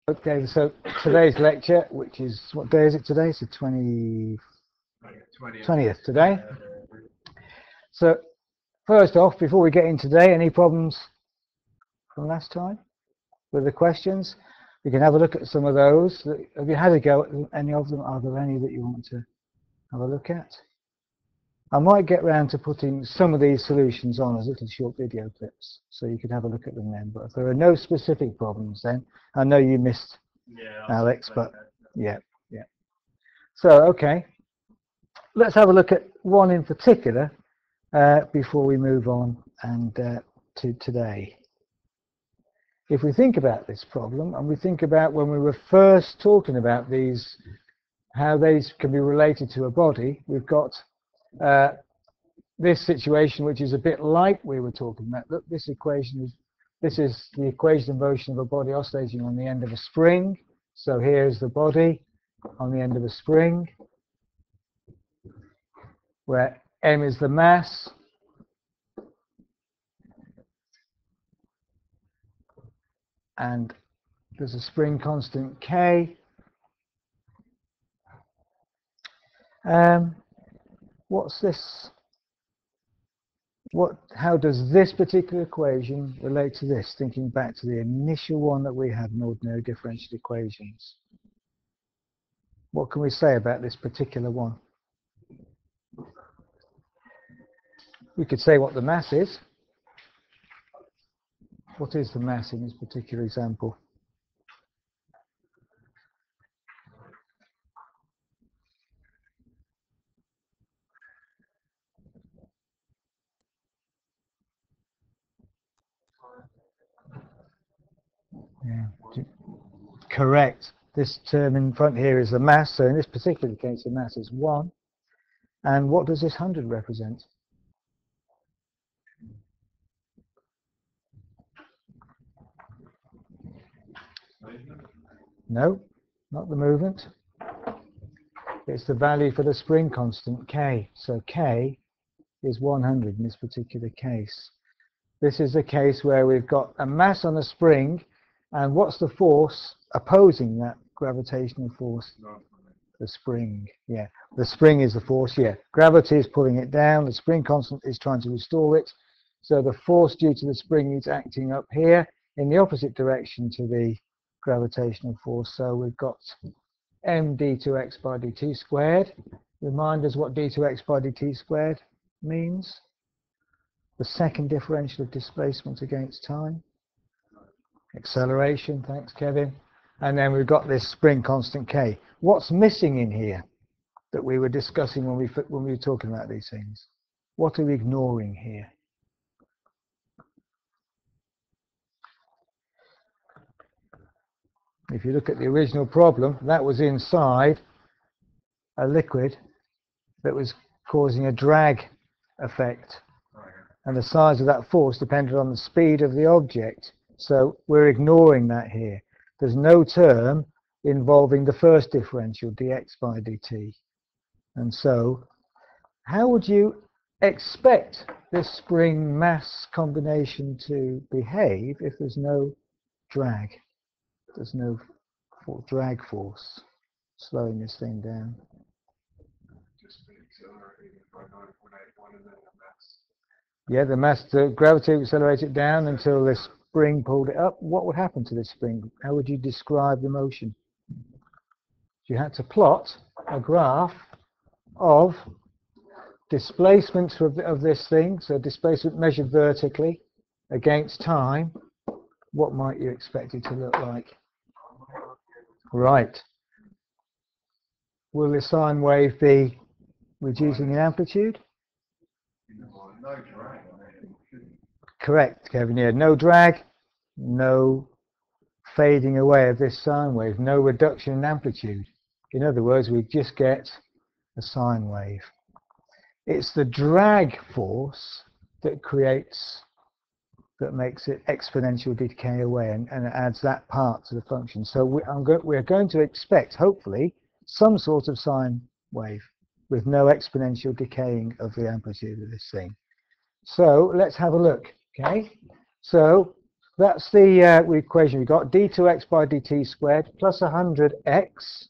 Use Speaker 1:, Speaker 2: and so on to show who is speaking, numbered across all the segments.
Speaker 1: Okay, so today's lecture, which is, what day is it today? It's the 20th today. So first off, before we get in today, any problems from last time with the questions? We can have a look at some of those. Have you had a go at any of them? Are there any that you want to have a look at? I might get round to putting some of these solutions on as little short video clips, so you can have a look at them then. But if there are no specific problems, then I know you missed Alex, but yeah. So okay, let's have a look at one in particular before we move on and to today. If we think about this problem, and we think about when we were first talking about these, how these can be related to a body, we've got this situation which is a bit like we were talking about. Look, this is the equation of motion of a body oscillating on the end of a spring. So here's the body on the end of a spring, where m is the mass, and there's a spring constant k. What's this? How does this particular equation relate to this? Thinking back to the initial one that we had in ordinary differential equations. What can we say about this particular one? We could say what the mass is. What is the mass in this particular example? Yeah. Correct. This term in front here is the mass, so in this particular case the mass is 1. And what does this 100 represent? No, not the movement. It's the value for the spring constant, k. So k is 100 in this particular case. This is a case where we've got a mass on a spring, and what's the force opposing that gravitational force? The spring. Yeah, the spring is the force. Yeah, gravity is pulling it down. The spring constant is trying to restore it. So the force due to the spring is acting up here in the opposite direction to the gravitational force. So we've got m d2x by dt squared. Remind us what d2x by dt squared means. The second differential of displacement against time. Acceleration, thanks Kevin. And then we've got this spring constant k. What's missing in here that we were discussing when we were talking about these things? What are we ignoring here? If you look at the original problem, that was inside a liquid that was causing a drag effect. And the size of that force depended on the speed of the object. So we're ignoring that here. There's no term involving the first differential, dx by dt. And so, how would you expect this spring mass combination to behave if there's no drag? There's no drag force slowing this thing down. Yeah, the gravity would accelerate it down until this spring pulled it up. What would happen to this spring? How would you describe the motion? You had to plot a graph of displacement of this thing, so displacement measured vertically against time. What might you expect it to look like? Right. Will the sine wave be reducing in amplitude?
Speaker 2: No drag.
Speaker 1: Correct, Kevin. Yeah, no drag, no fading away of this sine wave, no reduction in amplitude. In other words, we just get a sine wave. It's the drag force that makes it exponential decay away and adds that part to the function. So we're going to expect, hopefully, some sort of sine wave with no exponential decaying of the amplitude of this thing. So let's have a look. Okay, so That's the equation we got. d2x by dt squared plus 100x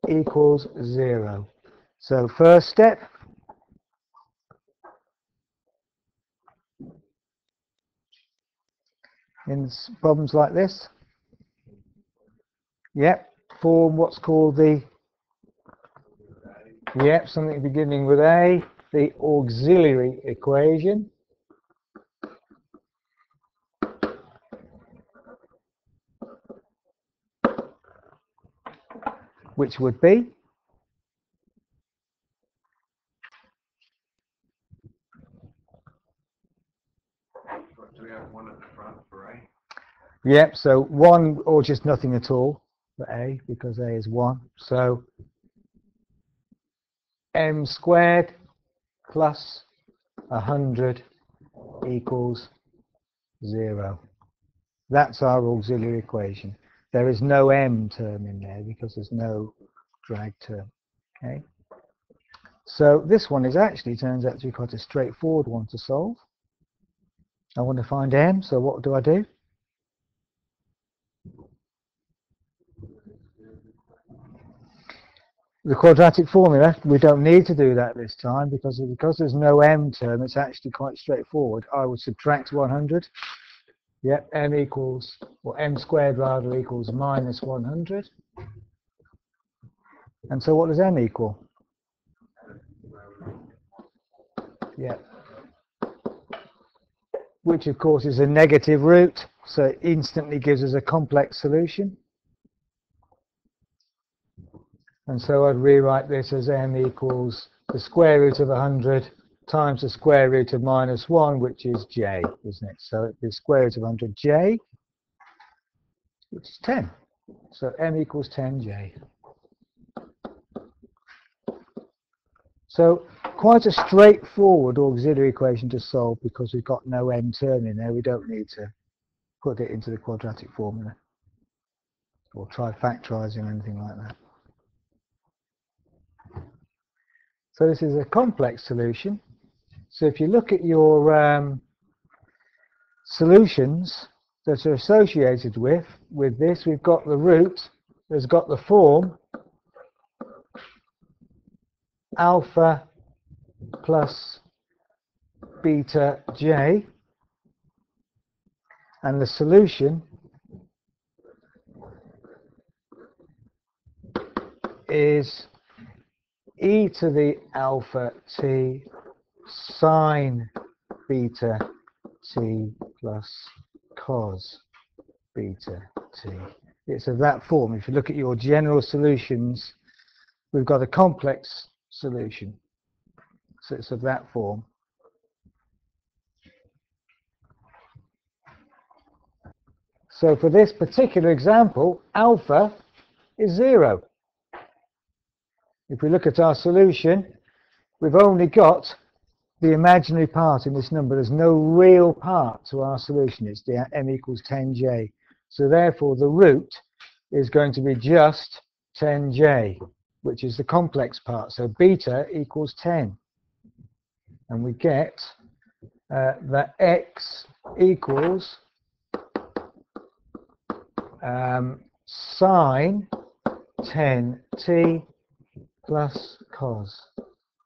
Speaker 1: equals 0. So first step, in problems like this, yep, form what's called the, yep, something beginning with A, the auxiliary equation. Which would be
Speaker 2: Do we have one at the front for A?
Speaker 1: yep, so 1 or just nothing at all for A, because A is 1. So m squared plus 100 equals 0. That's our auxiliary equation. There is no m term in there because there's no drag term. Okay. So this one is actually turns out to be quite a straightforward one to solve. I want to find m, so what do I do? The quadratic formula, we don't need to do that this time because there's no m term, it's actually quite straightforward. I would subtract 100. Yep, m equals, or m squared rather, equals minus 100. And so what does m equal? Yep. Which of course is a negative root, so it instantly gives us a complex solution. And so I'd rewrite this as m equals the square root of 100 times the square root of minus 1, which is j, isn't it? So the square root of 100j, which is 10. So m equals 10j. So quite a straightforward auxiliary equation to solve because we've got no m term in there. We don't need to put it into the quadratic formula or try factorising or anything like that. So this is a complex solution. So if you look at your solutions that are associated with this, we've got the root that's got the form alpha plus beta j, and the solution is e to the alpha t sine beta t plus cos beta t. It's of that form. If you look at your general solutions, we've got a complex solution. So it's of that form. So for this particular example, alpha is 0. If we look at our solution, we've only got the imaginary part in this number. There's no real part to our solution. It's the m equals 10j. So therefore the root is going to be just 10j, which is the complex part. So beta equals 10. And we get that x equals sine 10t plus cos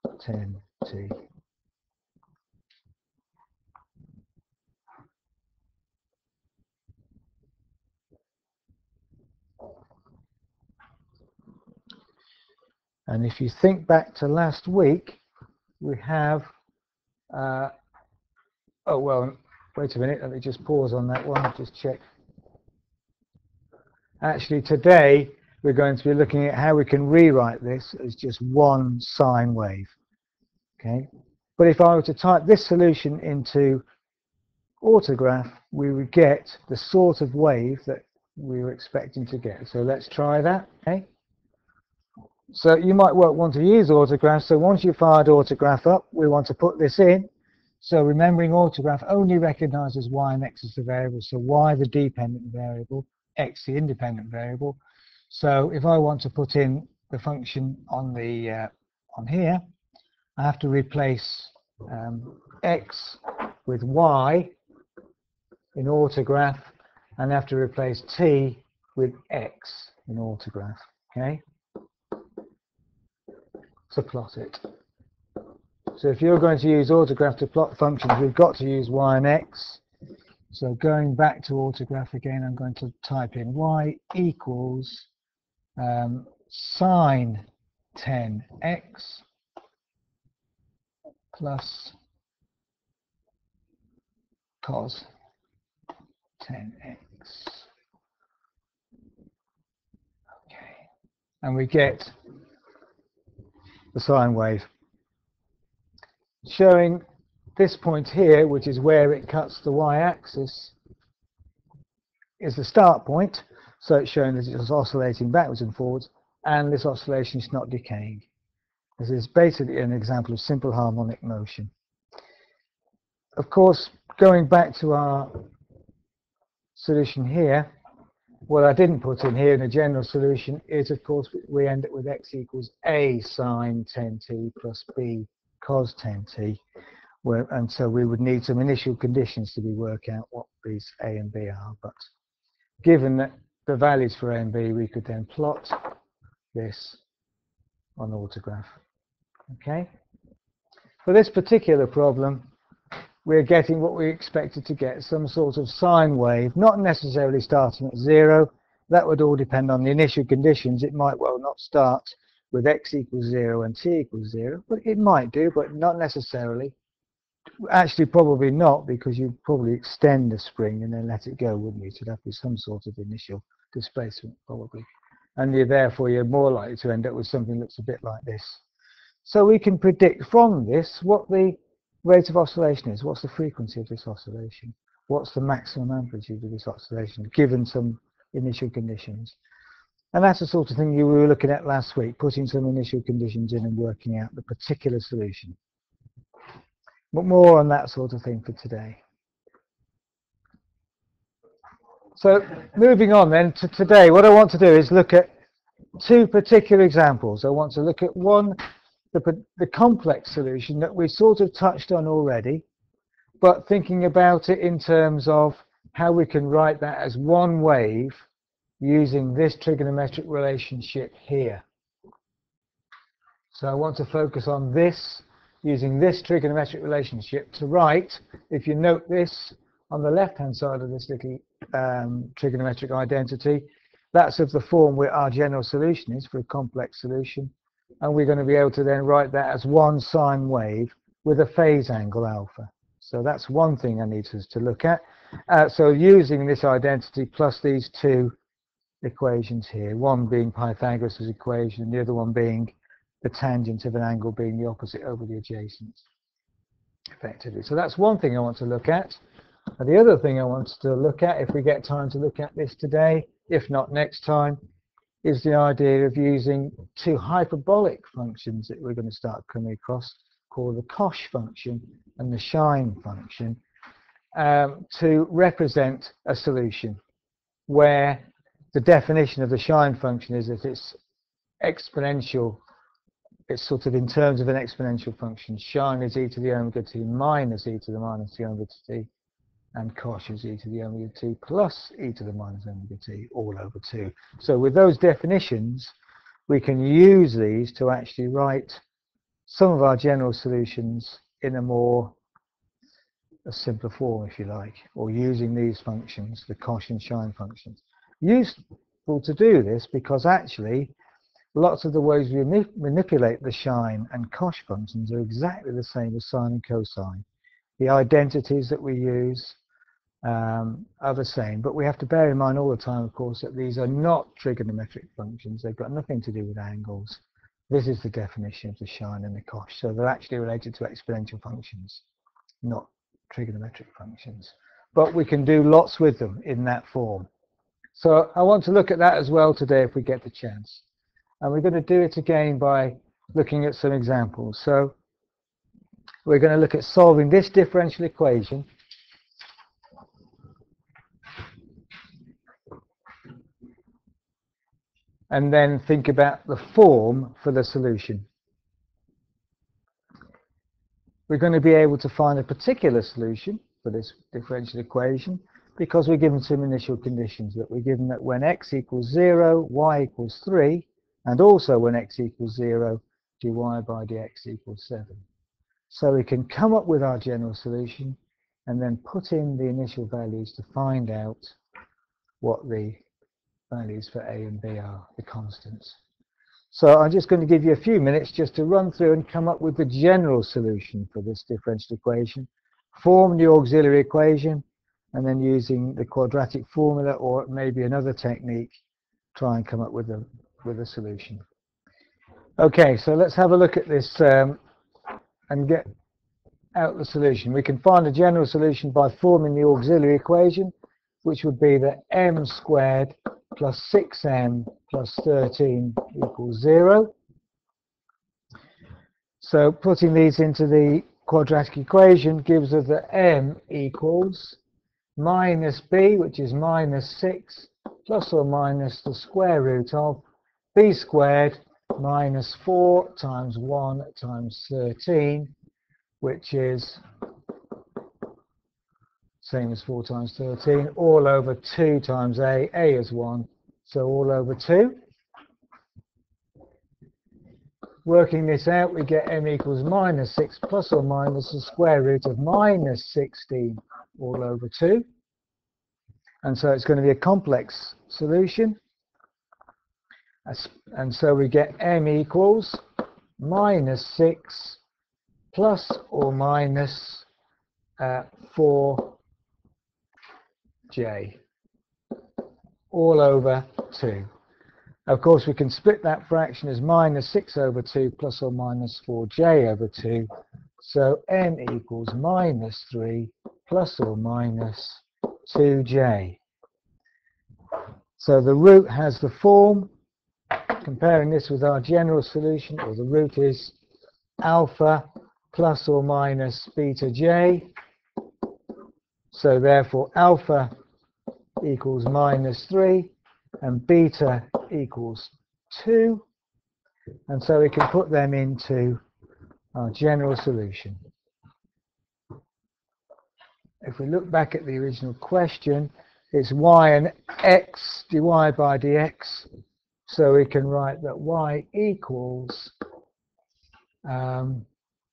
Speaker 1: 10t. And if you think back to last week, we have, oh well, wait a minute, let me just pause on that one, just check. Actually today we're going to be looking at how we can rewrite this as just one sine wave. Okay, but if I were to type this solution into autograph, we would get the sort of wave that we were expecting to get. So let's try that. Okay. So you might want to use autograph. So once you've fired autograph up, we want to put this in. So remembering autograph only recognizes y and x as the variable. So y the dependent variable, x the independent variable. So if I want to put in the function on the on here, I have to replace x with y in autograph, and I have to replace t with x in autograph. Okay, so plot it. So if you're going to use autograph to plot functions, we've got to use y and x. So going back to autograph again, I'm going to type in y equals sine 10x plus cos 10x. Okay, and we get the sine wave showing this point here, which is where it cuts the y-axis, is the start point. So it's showing that it's oscillating backwards and forwards, and this oscillation is not decaying. This is basically an example of simple harmonic motion. Of course, going back to our solution here, what I didn't put in here in a general solution is, of course, we end up with x equals a sine 10t plus b cos 10t. And so we would need some initial conditions to be worked out what these a and b are. But given that the values for a and b, we could then plot this on autograph. Okay. For this particular problem, we're getting what we expected to get, some sort of sine wave, not necessarily starting at 0. That would all depend on the initial conditions. It might well not start with x equals 0 and t equals 0, but it might do, but not necessarily. Actually, probably not, because you'd probably extend the spring and then let it go, wouldn't you? So that'd be some sort of initial displacement, probably. And therefore, you're more likely to end up with something that's a bit like this. So we can predict from this what the rate of oscillation is. What's the frequency of this oscillation? What's the maximum amplitude of this oscillation, given some initial conditions? And that's the sort of thing we were looking at last week, putting some initial conditions in and working out the particular solution. But more on that sort of thing for today. So moving on then to today, what I want to do is look at two particular examples. I want to look at one, the complex solution that we sort of touched on already, but thinking about it in terms of how we can write that as one wave using this trigonometric relationship here. So I want to focus on this, using this trigonometric relationship to write, if you note this, on the left-hand side of this little trigonometric identity, that's of the form where our general solution is for a complex solution. And we're going to be able to then write that as one sine wave with a phase angle alpha. So that's one thing I need us to look at. So using this identity plus these two equations here, one being Pythagoras' equation, the other one being the tangent of an angle being the opposite over the adjacent, effectively. So that's one thing I want to look at. And the other thing I want to look at, if we get time to look at this today, if not next time, is the idea of using two hyperbolic functions that we're going to start coming across, called the cosh function and the sine function, to represent a solution where the definition of the sine function is that it's exponential. It's sort of in terms of an exponential function. Sine is e to the omega t minus e to the minus t omega t, and cosh is e to the omega t plus e to the minus omega t all over 2. So with those definitions, we can use these to actually write some of our general solutions in a simpler form, if you like, or using these functions, the cosh and sine functions. Useful to do this because actually lots of the ways we manipulate the sine and cosh functions are exactly the same as sine and cosine. The identities that we use are the same, but we have to bear in mind all the time, of course, that these are not trigonometric functions. They've got nothing to do with angles. This is the definition of the sine and the cosh. So they're actually related to exponential functions, not trigonometric functions. But we can do lots with them in that form. So I want to look at that as well today if we get the chance. And we're going to do it again by looking at some examples. So we're going to look at solving this differential equation. And then think about the form for the solution. we're going to be able to find a particular solution for this differential equation because we're given some initial conditions. That we're given that when x equals 0, y equals 3, and also when x equals 0, dy by dx equals 7. So we can come up with our general solution and then put in the initial values to find out what the values for a and b are, the constants. So I'm just going to give you a few minutes just to run through and come up with the general solution for this differential equation, form the auxiliary equation, and then using the quadratic formula or maybe another technique, try and come up with a solution. Okay, so let's have a look at this and get out the solution. We can find a general solution by forming the auxiliary equation, which would be that m squared plus 6m plus 13 equals 0. So putting these into the quadratic equation gives us that m equals minus b, which is minus 6, plus or minus the square root of b squared minus 4 times 1 times 13, which is same as 4 times 13, all over 2 times a is 1, so all over 2. Working this out, we get m equals minus 6 plus or minus the square root of minus 16 all over 2. And so it's going to be a complex solution. And so we get m equals minus 6 plus or minus 4j all over 2. Of course, we can split that fraction as minus 6 over 2 plus or minus 4j over 2. So m equals minus 3 plus or minus 2j. So the root has the form, comparing this with our general solution, or the root is alpha plus or minus beta j. So therefore alpha equals minus 3 and beta equals 2. And so we can put them into our general solution. If we look back at the original question, it's y and x dy by dx. So we can write that y equals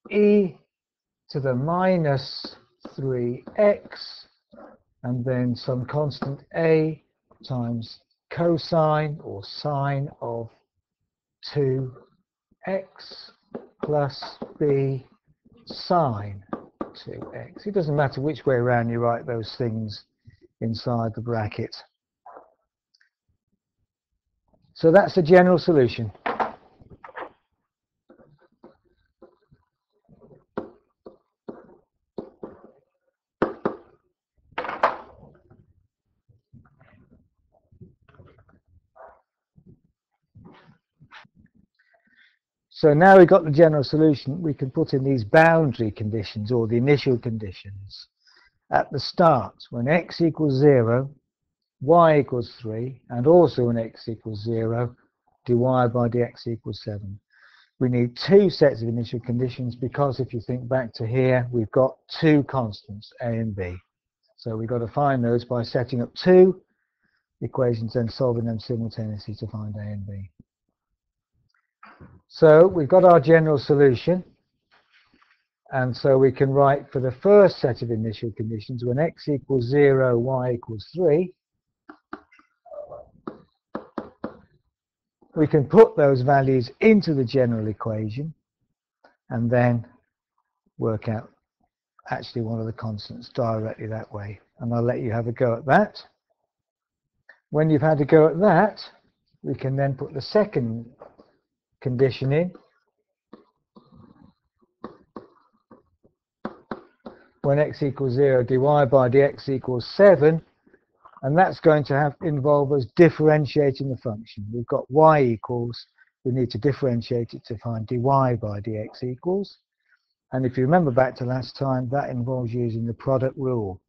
Speaker 1: e to the minus 3x and then some constant a times cosine or sine of 2x plus b sine 2x. It doesn't matter which way around you write those things inside the bracket. So that's the general solution. So now we've got the general solution, we can put in these boundary conditions or the initial conditions at the start. When x equals 0, y equals 3, and also when x equals 0, dy by dx equals 7. We need two sets of initial conditions because if you think back to here, we've got two constants, a and b. So we've got to find those by setting up two equations and solving them simultaneously to find a and b. So we've got our general solution, and so we can write for the first set of initial conditions when x equals 0, y equals 3. We can put those values into the general equation and then work out actually one of the constants directly that way. And I'll let you have a go at that. When you've had a go at that, we can then put the second condition in. When x equals 0, dy by dx equals 7, and that's going to involve us differentiating the function. We've got y equals, we need to differentiate it to find dy by dx equals. And if you remember back to last time, that involves using the product rule.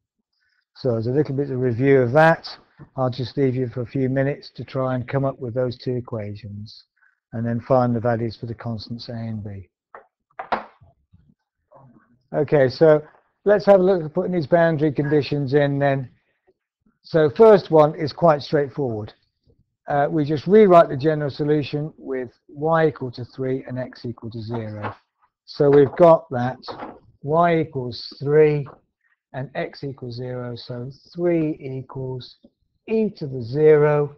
Speaker 1: So as a little bit of review of that, I'll just leave you for a few minutes to try and come up with those two equations and then find the values for the constants a and b. Okay, so let's have a look at putting these boundary conditions in then. So first one is quite straightforward. We just rewrite the general solution with y equal to 3 and x equal to 0. So we've got that y equals 3 and x equals 0. So 3 equals e to the 0.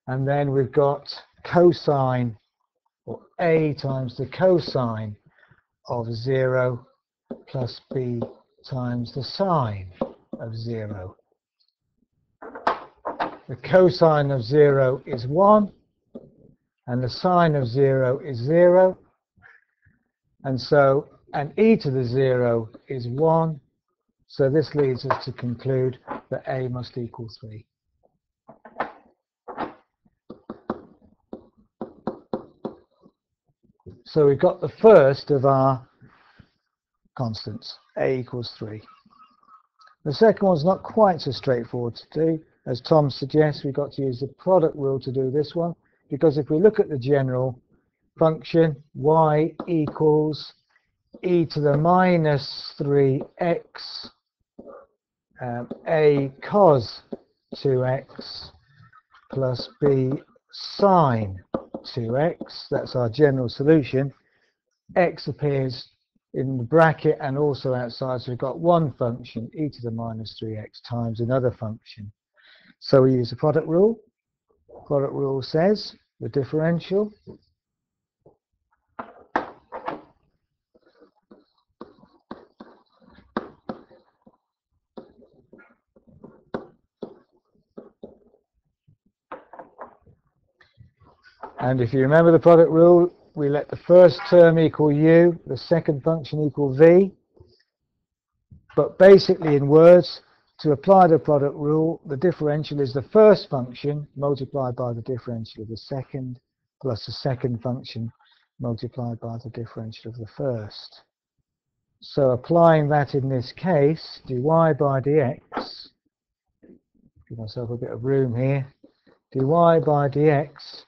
Speaker 1: And then we've got cosine, or a times the cosine of 0 plus b times the sine of 0. The cosine of 0 is 1, and the sine of 0 is 0. And so, and e to the 0 is 1. So this leads us to conclude that a must equal 3. So we've got the first of our constants, a equals 3. The second one's not quite so straightforward to do. As Tom suggests, we've got to use the product rule to do this one, because if we look at the general function, y equals e to the minus 3x a cos 2x plus b sine 2x, that's our general solution. X appears in the bracket and also outside, so we've got one function, e to the minus 3x times another function. So we use the product rule. Product rule says the differential and if you remember the product rule, we let the first term equal u, the second function equal v. But basically in words, to apply the product rule, the differential is the first function multiplied by the differential of the second, plus the second function multiplied by the differential of the first. So applying that in this case, dy by dx, give myself a bit of room here, dy by dx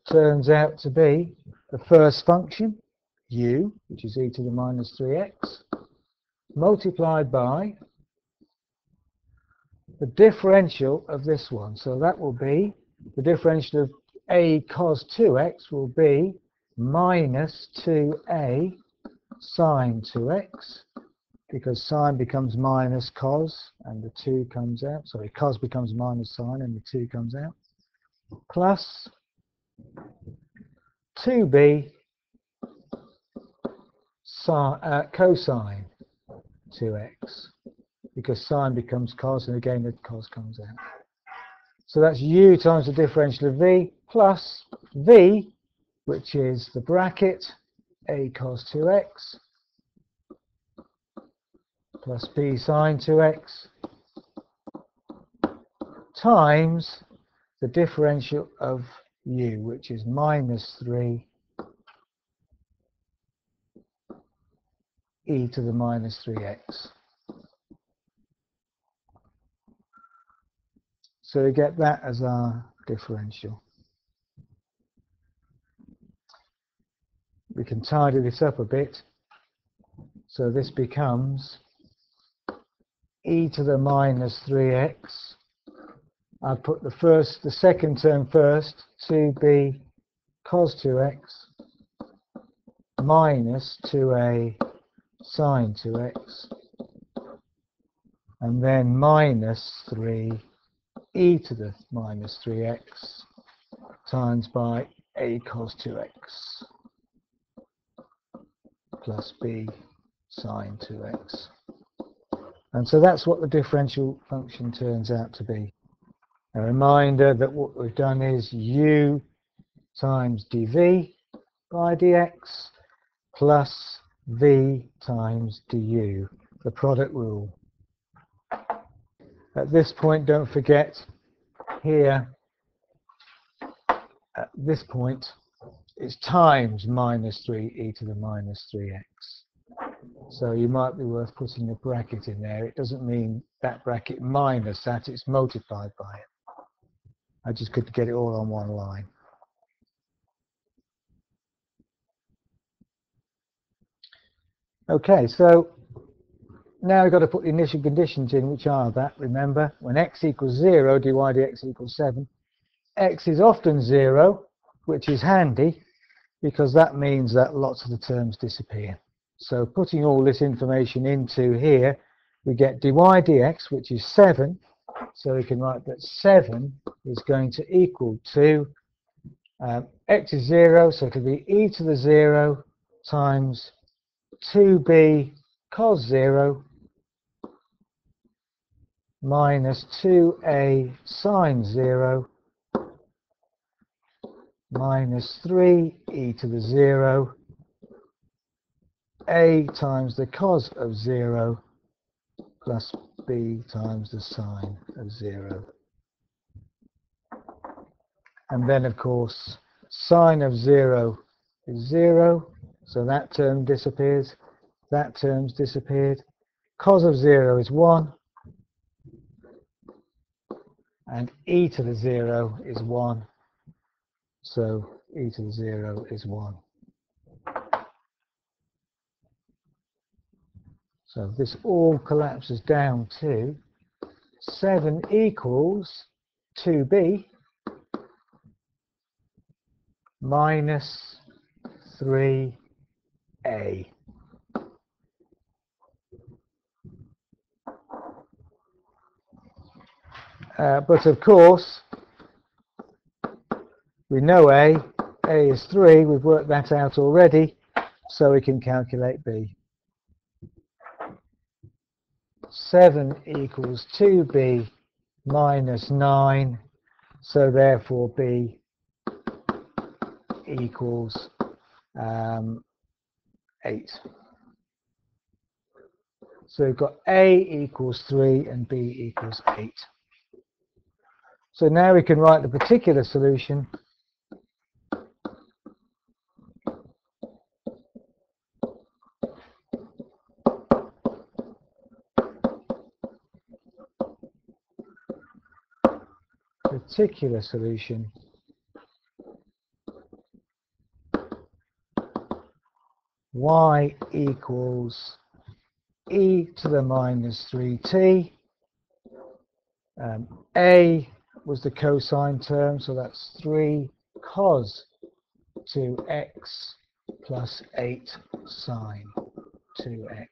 Speaker 1: turns out to be the first function, u, which is e to the minus 3x, multiplied by the differential of this one. So that will be the differential of a cos 2x will be minus 2a sine 2x, because sine becomes minus cos and the 2 comes out. Sorry, cos becomes minus sine and the 2 comes out, plus 2b cosine 2x, because sine becomes cos and again the cos comes out. So that's u times the differential of v plus v, which is the bracket a cos 2x plus b sine 2x times the differential of u, which is minus 3 e to the minus 3x. So we get that as our differential. We can tidy this up a bit. So this becomes e to the minus 3x. I'll put the second term first, 2b cos 2x minus 2a sine 2x, and then minus 3 e to the minus 3x times by a cos 2x plus b sine 2x. And so that's what the differential function turns out to be. A reminder that what we've done is u times dv by dx plus v times du, the product rule. At this point, don't forget, here, at this point, it's times minus 3 e to the minus 3x. So you might be worth putting a bracket in there. It doesn't mean that bracket minus that, it's multiplied by it. I just couldn't get it all on one line. Okay, so now we've got to put the initial conditions in, which are that, remember, when x equals 0, dy dx equals 7. X is often 0, which is handy, because that means that lots of the terms disappear. So putting all this information into here, we get dy dx, which is 7. So we can write that 7 is going to equal to, x is 0, so it could be e to the 0 times 2b cos 0 minus 2a sine 0 minus 3e to the 0 a times the cos of 0 plus b times the sine of 0. And then, of course, sine of 0 is 0, so that term disappears. That term's disappeared. Cos of 0 is 1. And e to the 0 is 1. So e to the 0 is 1. So this all collapses down to 7 equals 2b minus 3a. But of course, we know A is 3, we've worked that out already, so we can calculate B. 7 equals 2b minus 9, so therefore B equals 8. So we've got A equals 3 and B equals 8. So now we can write the particular solution . Particular solution y equals e to the minus 3t. A was the cosine term, so that's 3 cos 2x plus 8 sine 2x.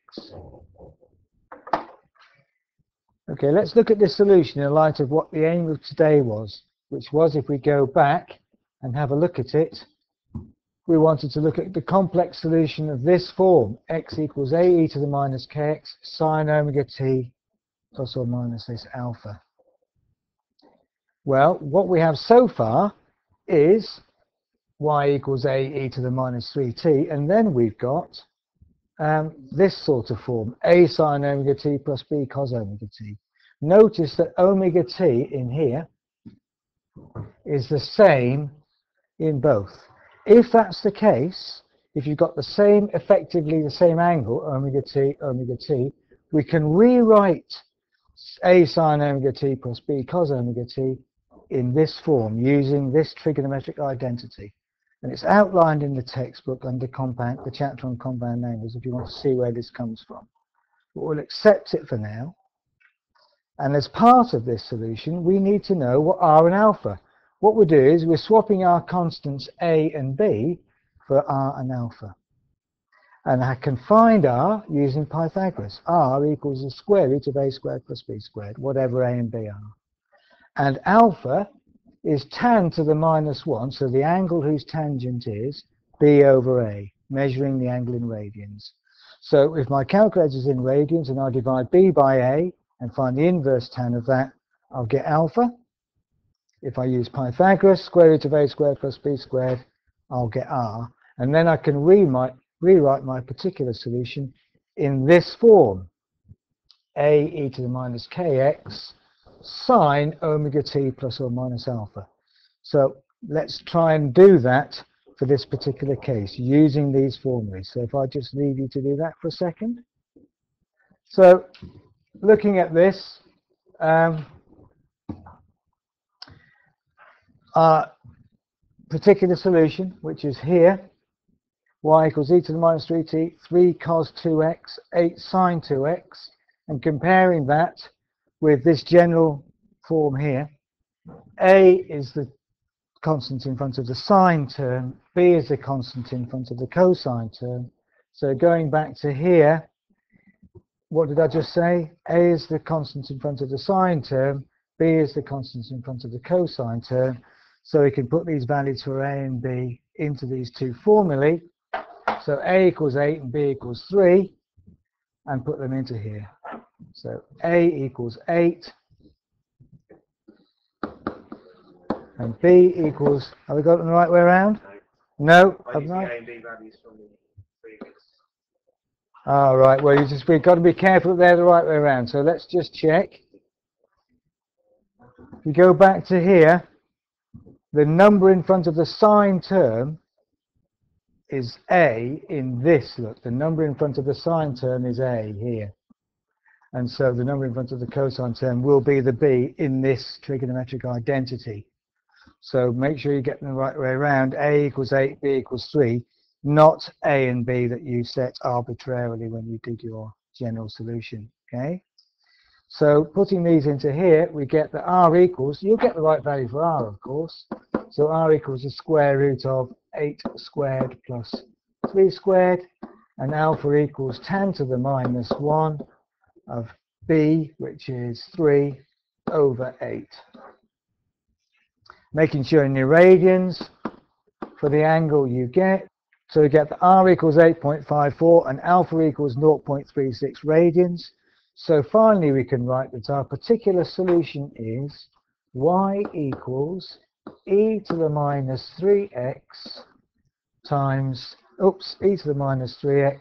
Speaker 1: Okay, let's look at this solution in light of what the aim of today was, which was, if we go back and have a look at it, we wanted to look at the complex solution of this form, x equals ae to the minus kx sine omega t plus or minus this alpha. Well, what we have so far is y equals ae to the minus 3t, and then we've got this sort of form, a sine omega t plus b cos omega t. Notice that omega t in here is the same in both. If that's the case, if you've got the same, effectively the same angle, omega t, we can rewrite a sine omega t plus b cos omega t in this form using this trigonometric identity. And it's outlined in the textbook under compound, the chapter on compound angles, if you want to see where this comes from. But we'll accept it for now. And as part of this solution, we need to know what r and alpha. What we'll do is we're swapping our constants a and b for r and alpha. And I can find r using Pythagoras. R equals the square root of a squared plus b squared, whatever a and b are. And alpha is tan to the minus 1, so the angle whose tangent is b over a, measuring the angle in radians. So if my calculator is in radians and I divide b by a and find the inverse tan of that, I'll get alpha. If I use Pythagoras, square root of a squared plus b squared, I'll get r. And then I can rewrite my particular solution in this form, a e to the minus kx sine omega t plus or minus alpha. So let's try and do that for this particular case using these formulas. So if I just leave you to do that for a second. So looking at this, our particular solution, which is here, y equals e to the minus 3t, 3 cos 2x, 8 sine 2x. and comparing that with this general form here. A is the constant in front of the sine term, B is the constant in front of the cosine term. So going back to here, what did I just say? A is the constant in front of the sine term, B is the constant in front of the cosine term. So we can put these values for A and B into these two formulae. So A equals 8 and B equals 3, and put them into here. So A equals 8 and B equals, have we got them the right way around? No, have I? All right, well, we've got to be careful that they're the right way around. So let's just check. If we go back to here, the number in front of the sine term is A in this, look, the number in front of the sine term is A here. And so the number in front of the cosine term will be the B in this trigonometric identity. So make sure you get them the right way around. A equals 8, B equals 3, not A and B that you set arbitrarily when you did your general solution. Okay. So putting these into here, we get that R equals, you'll get the right value for R, of course. So R equals the square root of 8 squared plus 3 squared, and alpha equals tan to the minus 1 of B, which is 3 over 8. Making sure in your radians for the angle you get. So we get that R equals 8.54 and alpha equals 0.36 radians. So finally we can write that our particular solution is y equals e to the minus 3x times, e to the minus 3x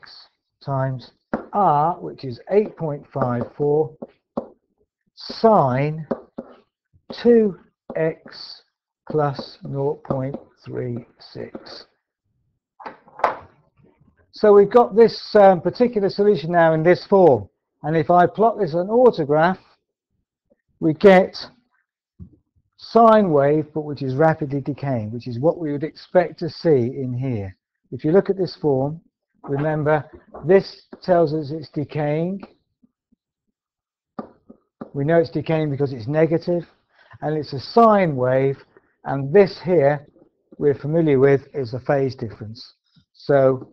Speaker 1: times R, which is 8.54 sine 2x plus 0.36. So we've got this particular solution now in this form, and if I plot this on autograph, we get sine wave, but which is rapidly decaying, which is what we would expect to see in here. If you look at this form, remember this tells us it's decaying. We know it's decaying because it's negative, and it's a sine wave. And this here, we're familiar with, is a phase difference. So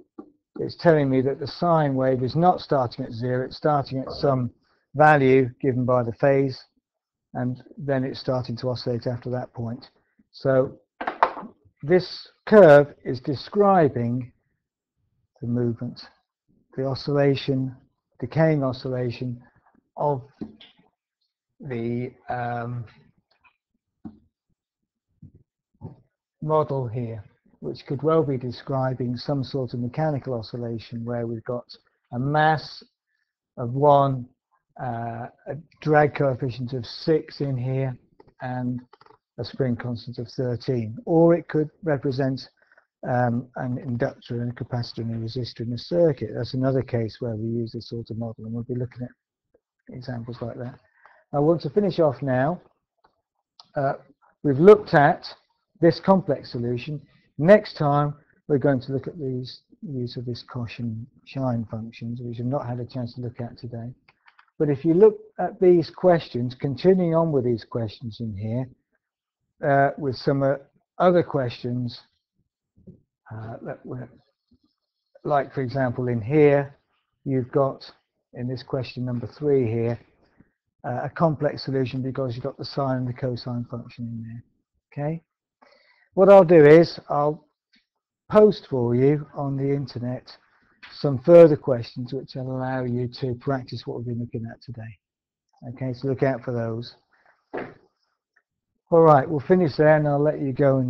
Speaker 1: it's telling me that the sine wave is not starting at 0, it's starting at some value given by the phase, and then it's starting to oscillate after that point. So this curve is describing the movement, the oscillation, decaying oscillation of the model here, which could well be describing some sort of mechanical oscillation where we've got a mass of 1, a drag coefficient of 6 in here, and a spring constant of 13. Or it could represent an inductor and a capacitor and a resistor in a circuit. That's another case where we use this sort of model, and we'll be looking at examples like that. I want to finish off now. We've looked at this complex solution. Next time we're going to look at these use of this Cauchy-Shine functions, which I've not had a chance to look at today. But if you look at these questions, continuing on with these questions in here, with some other questions that were, like for example in here, you've got in this question number 3 here, a complex solution because you've got the sine and the cosine function in there. Okay. What I'll do is I'll post for you on the internet some further questions which will allow you to practice what we've been looking at today. Okay, so look out for those. All right, we'll finish there and I'll let you go and